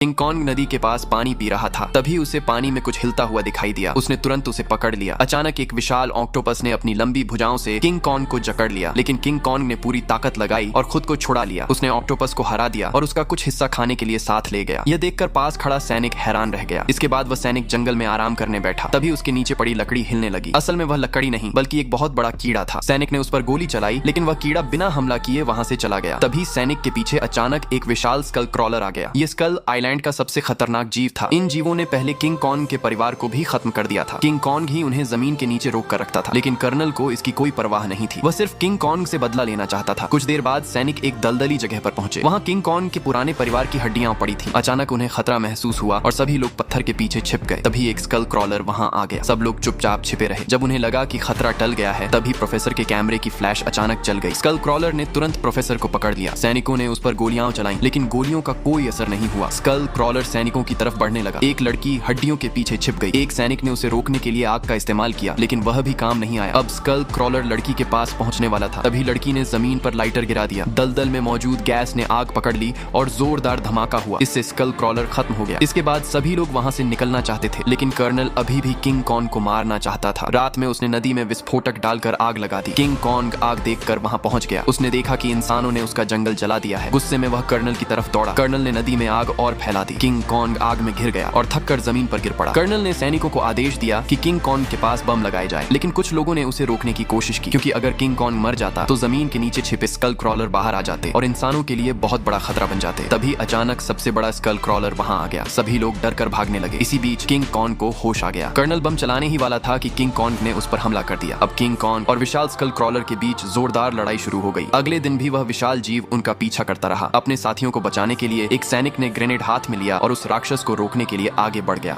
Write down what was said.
King Kong नदी के पास पानी पी रहा था। तभी उसे पानी में कुछ हिलता हुआ दिखाई दिया। उसने तुरंत उसे पकड़ लिया। अचानक एक विशाल ऑक्टोपस ने अपनी लंबी भुजाओं से किंग कॉन्ग को जकड़ लिया, लेकिन किंग कॉन्ग ने पूरी ताकत लगाई और खुद को छुड़ा लिया। उसने ऑक्टोपस को हरा दिया और उसका कुछ हिस्सा खाने के लिए साथ ले गया। यह देखकर पास खड़ा सैनिक हैरान रह गया। इसके बाद वह सैनिक जंगल में आराम करने बैठा। तभी उसके नीचे पड़ी लकड़ी हिलने लगी। असल में वह लकड़ी नहीं बल्कि एक बहुत बड़ा कीड़ा था। सैनिक ने उस पर गोली चलाई, लेकिन वह कीड़ा बिना हमला किए वहां से चला गया। तभी सैनिक के पीछे अचानक एक विशाल स्कल क्रॉलर आ गया। यह स्कल आइलैंड का सबसे खतरनाक जीव था। इन जीवों ने पहले किंग कॉन्ग के परिवार को भी खत्म कर दिया था। किंग कॉन्ग ही उन्हें जमीन के नीचे रोक कर रखता था, लेकिन कर्नल को इसकी कोई परवाह नहीं थी। वह सिर्फ किंग कॉन्ग से बदला लेना चाहता था। कुछ देर बाद सैनिक एक दलदली जगह पर पहुंचे। वहां किंग कॉन्ग के पुराने परिवार की हड्डियां पड़ी थी। अचानक उन्हें खतरा महसूस हुआ और सभी लोग पत्थर के पीछे छिप गए। तभी एक स्कल क्रॉलर वहां आ गया। सब लोग चुपचाप छिपे रहे। जब उन्हें लगा कि खतरा टल गया है, तभी प्रोफेसर के कैमरे की फ्लैश अचानक जल गई। स्कल क्रॉलर ने तुरंत प्रोफेसर को पकड़ लिया। सैनिकों ने उस पर गोलियां चलाई, लेकिन गोलियों का कोई असर नहीं हुआ। स्कल क्रॉलर सैनिकों की तरफ बढ़ने लगा। एक लड़की हड्डियों के पीछे छिप गई। एक सैनिक ने उसे रोकने के लिए आग का इस्तेमाल किया, लेकिन वह भी काम नहीं आया। अब स्कल क्रॉलर लड़की के पास पहुंचने वाला था। तभी लड़की ने जमीन पर लाइटर गिरा दिया। दलदल में मौजूद गैस ने आग पकड़ ली और जोरदार धमाका हुआ। इससे स्कल क्रॉलर खत्म हो गया। इसके बाद सभी लोग वहां से निकलना चाहते थे, लेकिन कर्नल अभी भी किंग कॉन्ग को मारना चाहता था। रात में उसने नदी में विस्फोटक डालकर आग लगा दी। किंग कॉन्ग आग देखकर वहां पहुंच गया। उसने देखा कि इंसानों ने उसका जंगल जला दिया है। गुस्से में वह कर्नल की तरफ दौड़ा। कर्नल ने नदी में आग और फैला दी। किंग कॉन्ग आग में घिर गया और थककर जमीन पर गिर पड़ा। कर्नल ने सैनिकों को आदेश दिया कि किंग कॉन्ग के पास बम लगाए जाए, लेकिन कुछ लोगों ने उसे रोकने की कोशिश की, क्योंकि अगर किंग कॉन्ग मर जाता तो जमीन के नीचे छिपे स्कल क्रॉलर बाहर आ जाते और इंसानों के लिए बहुत बड़ा खतरा बन जाते। तभी अचानक सबसे बड़ा स्कल क्रॉलर वहां आ गया। सभी लोग डर कर भागने लगे। इसी बीच किंग कॉन्ग को होश आ गया। कर्नल बम चलाने ही वाला था कि किंग कॉन्ग ने उस पर हमला कर दिया। अब किंग कॉन्ग और विशाल स्कल क्रॉलर के बीच जोरदार लड़ाई शुरू हो गई। अगले दिन भी वह विशाल जीव उनका पीछा करता रहा। अपने साथियों को बचाने के लिए एक सैनिक ने ग्रेनेड हाथ में लिया और उस राक्षस को रोकने के लिए आगे बढ़ गया।